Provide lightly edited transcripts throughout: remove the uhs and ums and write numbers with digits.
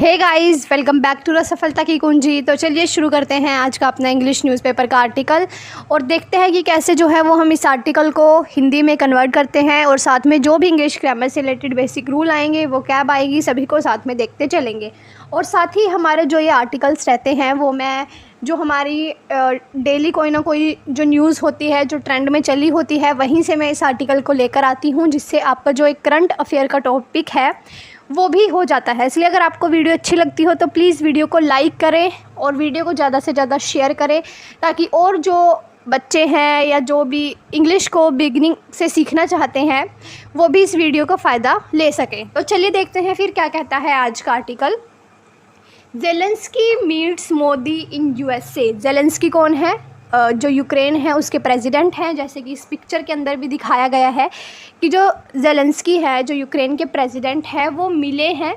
Hey guys, welcome back to सफलता की कुंजी। तो चलिए शुरू करते हैं आज का अपना इंग्लिश न्यूज़पेपर का आर्टिकल और देखते हैं कि कैसे जो है वो हम इस आर्टिकल को हिंदी में कन्वर्ट करते हैं और साथ में जो भी इंग्लिश ग्रामर से रिलेटेड बेसिक रूल आएंगे, वो कैब आएगी, सभी को साथ में देखते चलेंगे। और साथ ही हमारे जो ये आर्टिकल्स रहते हैं वो मैं जो हमारी डेली कोई ना कोई जो न्यूज़ होती है, जो ट्रेंड में चली होती है, वहीं से मैं इस आर्टिकल को लेकर आती हूँ, जिससे आपका जो एक करंट अफेयर का टॉपिक है वो भी हो जाता है। इसलिए अगर आपको वीडियो अच्छी लगती हो तो प्लीज़ वीडियो को लाइक करें और वीडियो को ज़्यादा से ज़्यादा शेयर करें, ताकि और जो बच्चे हैं या जो भी इंग्लिश को बिगिनिंग से सीखना चाहते हैं वो भी इस वीडियो का फ़ायदा ले सकें। तो चलिए देखते हैं फिर क्या कहता है आज का article. Zelensky meets Modi in USA. Zelensky कौन है? जो यूक्रेन है उसके प्रेसिडेंट हैं। जैसे कि इस पिक्चर के अंदर भी दिखाया गया है कि जो ज़ेलेंस्की है, जो यूक्रेन के प्रेसिडेंट हैं, वो मिले हैं।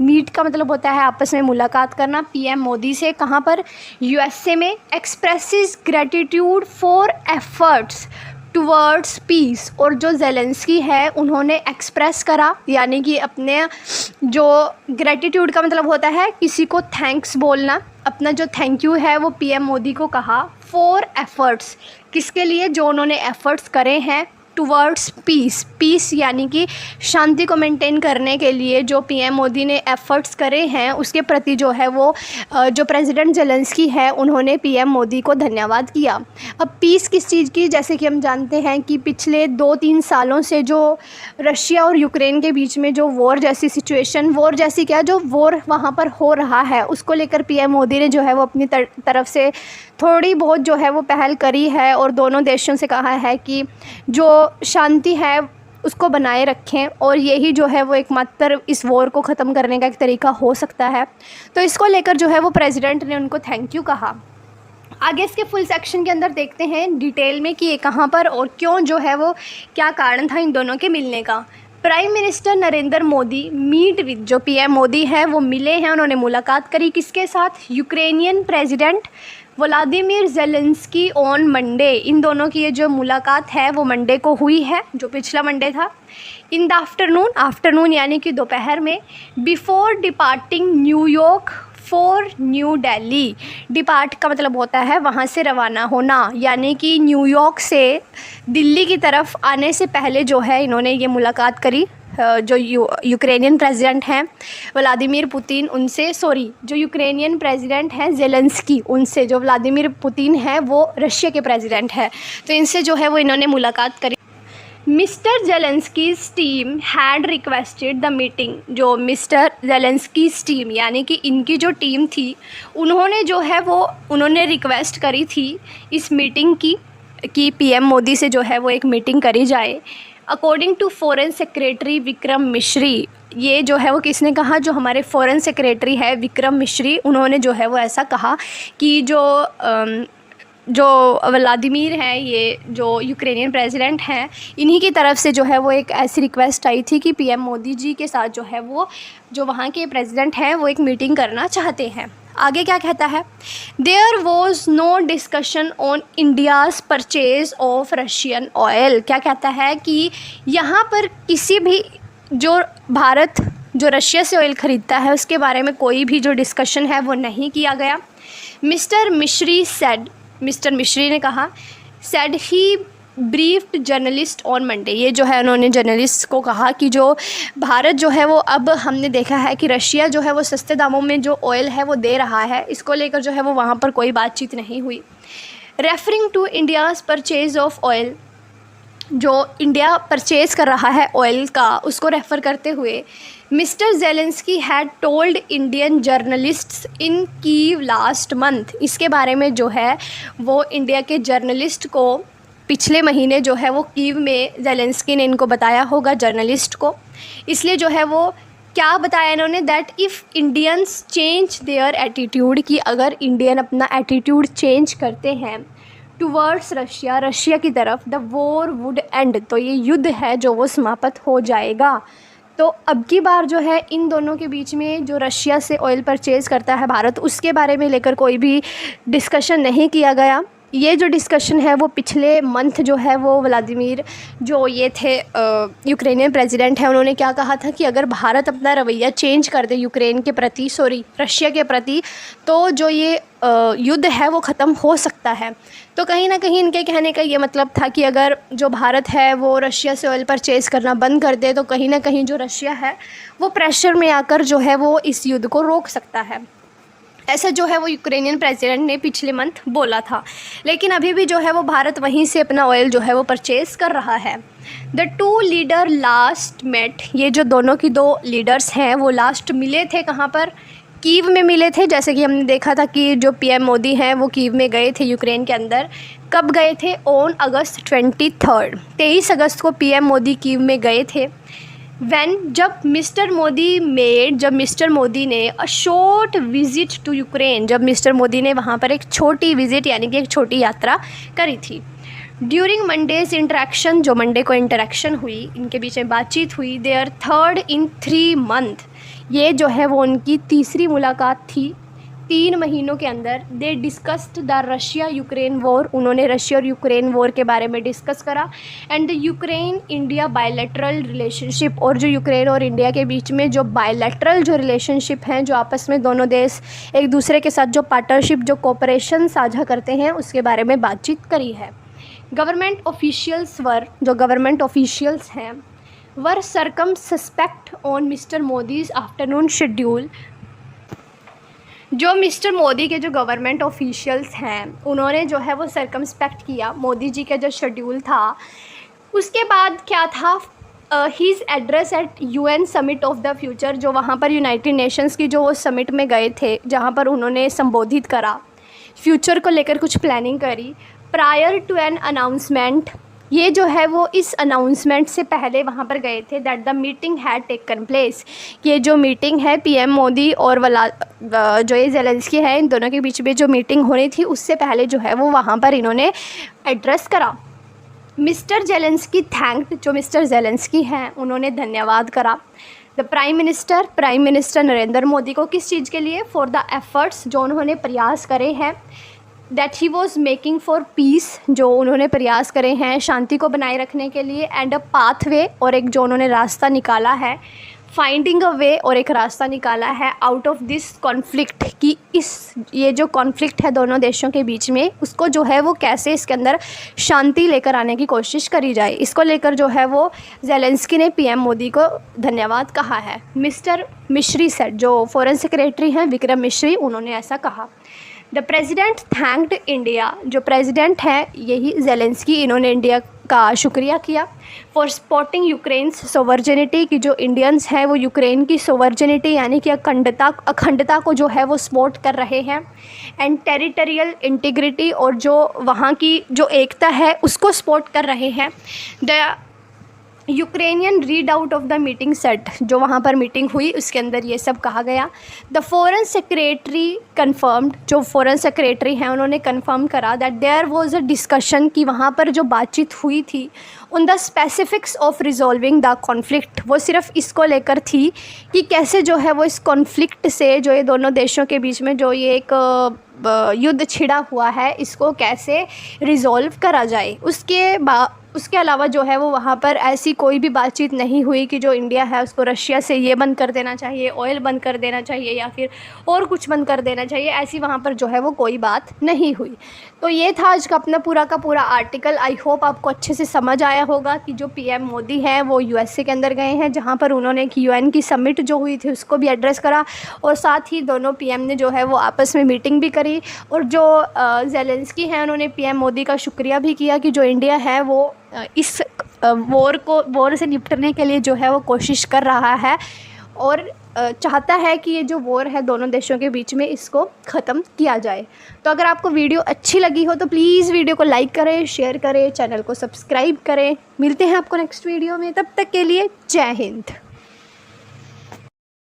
मीट का मतलब होता है आपस में मुलाकात करना, पीएम मोदी से। कहाँ पर? यूएसए में। Expresses gratitude for efforts towards peace. और जो ज़ेलेंस्की है उन्होंने एक्सप्रेस करा, यानी कि अपने जो ग्रेटिट्यूड का मतलब होता है किसी को थैंक्स बोलना, अपना जो थैंक यू है वो पीएम मोदी को कहा। फॉर एफ़र्ट्स, किसके लिए? जो उन्होंने एफ़र्ट्स करे हैं टुवर्ड्स पीस। पीस यानी कि शांति को मेंटेन करने के लिए जो पीएम मोदी ने एफ़र्ट्स करे हैं उसके प्रति जो है वो जो प्रेसिडेंट ज़ेलेंस्की है उन्होंने पीएम मोदी को धन्यवाद किया। अब पीस किस चीज़ की? जैसे कि हम जानते हैं कि पिछले 2-3 सालों से जो रशिया और यूक्रेन के बीच में जो वॉर जैसी सिचुएशन, वॉर जैसी क्या, जो वॉर वहाँ पर हो रहा है उसको लेकर पीएम मोदी ने जो है वो अपनी तरफ से थोड़ी बहुत जो है वो पहल करी है और दोनों देशों से कहा है कि जो शांति है उसको बनाए रखें, और यही जो है वो एकमात्र इस वॉर को ख़त्म करने का एक तरीका हो सकता है। तो इसको लेकर जो है वो प्रेसिडेंट ने उनको थैंक यू कहा। आगे इसके फुल सेक्शन के अंदर देखते हैं डिटेल में कि ये कहाँ पर और क्यों जो है वो क्या कारण था इन दोनों के मिलने का। Prime minister Narendra Modi meet with, जो पीएम मोदी हैं वो मिले हैं, उन्होंने मुलाकात करी किसके साथ? Ukrainian president Vladimir Zelensky on Monday. इन दोनों की ये जो मुलाकात है वो मंडे को हुई है, जो पिछला मंडे था। इन द आफ्टरनून, आफ्टरनून यानी कि दोपहर में। Before departing New York for new Delhi. Depart का मतलब होता है वहाँ से रवाना होना, यानी कि न्यूयॉर्क से दिल्ली की तरफ आने से पहले जो है इन्होंने ये मुलाकात करी। जो यूक्रेनियन प्रेसिडेंट हैं व्लादिमीर पुतिन, उनसे, जो यूक्रेनियन प्रेसिडेंट हैं ज़ेलेंस्की, उनसे। जो व्लादिमीर पुतिन हैं वो रशिया के प्रेसिडेंट हैं, तो इनसे जो है वो इन्होंने मुलाकात करी। Mister Zelensky's team had requested the meeting. जो मिस्टर ज़ेलेंस्कीज़ टीम यानी कि इनकी जो टीम थी उन्होंने जो है वो उन्होंने रिक्वेस्ट करी थी इस मीटिंग की कि पीएम मोदी से जो है वो एक मीटिंग करी जाए। According to foreign secretary Vikram Misri, ये जो है वो किसने कहा? जो हमारे फॉरेन सेक्रेटरी है विक्रम मिश्री, उन्होंने जो है वो ऐसा कहा कि जो व्लादिमीर हैं, ये जो यूक्रेनियन प्रेसिडेंट हैं, इन्हीं की तरफ से जो है वो एक ऐसी रिक्वेस्ट आई थी कि पीएम मोदी जी के साथ जो है वो जो वहाँ के प्रेसिडेंट हैं वो एक मीटिंग करना चाहते हैं। आगे क्या कहता है? There was no discussion on India's purchase of Russian oil. क्या कहता है कि यहाँ पर किसी भी जो भारत जो रशिया से ऑयल ख़रीदता है उसके बारे में कोई भी जो डिस्कशन है वो नहीं किया गया। मिस्टर मिश्री सेड, मिस्टर मिश्री ने कहा, said he briefed journalist on Monday. ये जो है उन्होंने जर्नलिस्ट को कहा कि जो भारत जो है वो, अब हमने देखा है कि रशिया जो है वो सस्ते दामों में जो ऑयल है वो दे रहा है, इसको लेकर जो है वो वहाँ पर कोई बातचीत नहीं हुई। Referring to India's purchase of oil, जो इंडिया परचेज़ कर रहा है ऑयल का, उसको रेफ़र करते हुए mister Zelensky had told Indian journalists in Kyiv last month. इसके बारे में जो है वो इंडिया के जर्नलिस्ट को पिछले महीने जो है वो कीव में ज़ेलेंस्की ने इनको बताया होगा, जर्नलिस्ट को। इसलिए जो है वो क्या बताया इन्होंने? That if Indians change their attitude, कि अगर इंडियन अपना एटीट्यूड चेंज करते हैं टुवर्ड्स रशिया, रशिया की तरफ, द वॉर वुड एंड, तो ये युद्ध है जो वो समाप्त हो जाएगा। तो अब की बार जो है इन दोनों के बीच में जो रशिया से ऑयल परचेज़ करता है भारत, उसके बारे में लेकर कोई भी डिस्कशन नहीं किया गया। ये जो डिस्कशन है वो पिछले मंथ जो है वो व्लादिमीर जो ये थे यूक्रेनियन प्रेसिडेंट हैं, उन्होंने क्या कहा था कि अगर भारत अपना रवैया चेंज कर दे यूक्रेन के प्रति, रशिया के प्रति, तो जो ये युद्ध है वो ख़त्म हो सकता है। तो कहीं ना कहीं इनके कहने का ये मतलब था कि अगर जो भारत है वो रशिया से ऑयल परचेज़ करना बंद कर दे तो कहीं ना कहीं जो रशिया है वो प्रेशर में आकर जो है वो इस युद्ध को रोक सकता है। ऐसा जो है वो यूक्रेनियन प्रेसिडेंट ने पिछले मंथ बोला था। लेकिन अभी भी जो है वो भारत वहीं से अपना ऑयल जो है वो परचेज़ कर रहा है। The two leader last met, ये जो दोनों की दो लीडर्स हैं वो लास्ट मिले थे कहाँ पर, कीव में मिले थे। जैसे कि हमने देखा था कि जो पीएम मोदी हैं वो कीव में गए थे यूक्रेन के अंदर। कब गए थे? ऑन अगस्त 23 अगस्त को पीएम मोदी कीव में गए थे। जब मिस्टर मोदी ने a short visit to Ukraine, जब मिस्टर मोदी ने वहाँ पर एक छोटी विज़िट यानी कि एक छोटी यात्रा करी थी। ड्यूरिंग मंडेज़ इंटरेक्शन, जो मंडे को इंटरेक्शन हुई, इनके बीच में बातचीत हुई, देयर थर्ड इन 3 मंथ, ये जो है वो उनकी तीसरी मुलाकात थी 3 महीनों के अंदर। They discussed the Russia Ukraine war, उन्होंने रशिया और यूक्रेन वॉर के बारे में डिस्कस करा। And the Ukraine India bilateral relationship, और जो यूक्रेन और इंडिया के बीच में जो बायलैटरल जो रिलेशनशिप हैं, जो आपस में दोनों देश एक दूसरे के साथ जो पार्टनरशिप, जो कोऑपरेशन साझा करते हैं, उसके बारे में बातचीत करी है। गवर्नमेंट ऑफिशियल्स हैं were circumspect on Mister Modi's afternoon schedule. जो मिस्टर मोदी के जो गवर्नमेंट ऑफिशियल्स हैं उन्होंने जो है वो सर्कमस्पेक्ट किया मोदी जी का जो शेड्यूल था। उसके बाद क्या था, his address eight UN summit of the future, जो वहाँ पर यूनाइटेड नेशंस की जो वो समिट में गए थे, जहाँ पर उन्होंने संबोधित करा, फ्यूचर को लेकर कुछ प्लानिंग करी। प्रायर टू एन अनाउंसमेंट, ये जो है वो इस अनाउंसमेंट से पहले वहाँ पर गए थे, that the meeting had taken place, ये जो मीटिंग है पीएम मोदी और जो ये ज़ेलेंस्की है, इन दोनों के बीच में जो मीटिंग होनी थी उससे पहले जो है वो वहाँ पर इन्होंने एड्रेस करा। मिस्टर ज़ेलेंस्की थैंक्ड, जो मिस्टर ज़ेलेंस्की हैं उन्होंने धन्यवाद करा the prime minister Narendra Modi को, किस चीज़ के लिए? फॉर द एफ़र्ट्स, जो उन्होंने प्रयास करे हैं, that he was making for piece, जो उन्होंने प्रयास करे हैं शांति को बनाए रखने के लिए। एंड अ पाथवे, और एक जो उन्होंने रास्ता निकाला है, फाइंडिंग अ वे, और एक रास्ता निकाला है आउट ऑफ दिस कॉन्फ्लिक्ट, कि ये जो कॉन्फ्लिक्ट है दोनों देशों के बीच में, उसको जो है वो कैसे इसके अंदर शांति लेकर आने की कोशिश करी जाए। इसको लेकर जो है वो ज़ेलेंस्की ने पीएम मोदी को धन्यवाद कहा है। मिस्टर मिश्री सेड, जो फॉरेन सेक्रेटरी हैं विक्रम मिश्री, उन्होंने ऐसा कहा। द प्रेसिडेंट थैंक्ड इंडिया, जो प्रेसिडेंट हैं यही ज़ेलेंस्की, इन्होंने इंडिया का शुक्रिया किया फॉर सपोर्टिंग यूक्रेन्स सोवर्जिनिटी, की जो इंडियंस हैं वो यूक्रेन की सोवर्जिनिटी यानी कि अखंडता को जो है वो सपोर्ट कर रहे हैं। एंड टेरिटोरियल इंटीग्रिटी, और जो वहाँ की जो एकता है उसको सपोर्ट कर रहे हैं। The Ukrainian read out of the meeting set, जो वहाँ पर मीटिंग हुई उसके अंदर ये सब कहा गया। द फॉरेन सेक्रेटरी कन्फर्म्ड, जो फॉरेन सेक्रेटरी हैं उन्होंने कन्फर्म करा that there was a discussion, कि वहाँ पर जो बातचीत हुई थी on the specifics of resolving the conflict, वो सिर्फ इसको लेकर थी कि कैसे जो है वो इस कॉन्फ्लिक्ट से, जो ये दोनों देशों के बीच में जो ये एक युद्ध छिड़ा हुआ है, इसको कैसे रिजॉल्व करा जाए। उसके अलावा जो है वो वहाँ पर ऐसी कोई भी बातचीत नहीं हुई कि जो इंडिया है उसको रशिया से ये बंद कर देना चाहिए, ऑयल बंद कर देना चाहिए, या फिर और कुछ बंद कर देना चाहिए। ऐसी वहाँ पर जो है वो कोई बात नहीं हुई। तो ये था आज का अपना पूरा का पूरा आर्टिकल। आई होप आपको अच्छे से समझ आया होगा कि जो पीएम मोदी हैं वो यूएसए के अंदर गए हैं, जहाँ पर उन्होंने एक यूएन की समिट जो हुई थी उसको भी एड्रेस करा, और साथ ही दोनों पीएम ने जो है वो आपस में मीटिंग भी करी। और जो ज़ेलेंस्की हैं उन्होंने पीएम मोदी का शुक्रिया भी किया कि जो इंडिया है वो इस वॉर से निपटने के लिए जो है वो कोशिश कर रहा है, और चाहता है कि ये जो वॉर है दोनों देशों के बीच में, इसको ख़त्म किया जाए। तो अगर आपको वीडियो अच्छी लगी हो तो प्लीज़ वीडियो को लाइक करें, शेयर करें, चैनल को सब्सक्राइब करें। मिलते हैं आपको नेक्स्ट वीडियो में, तब तक के लिए जय हिंद।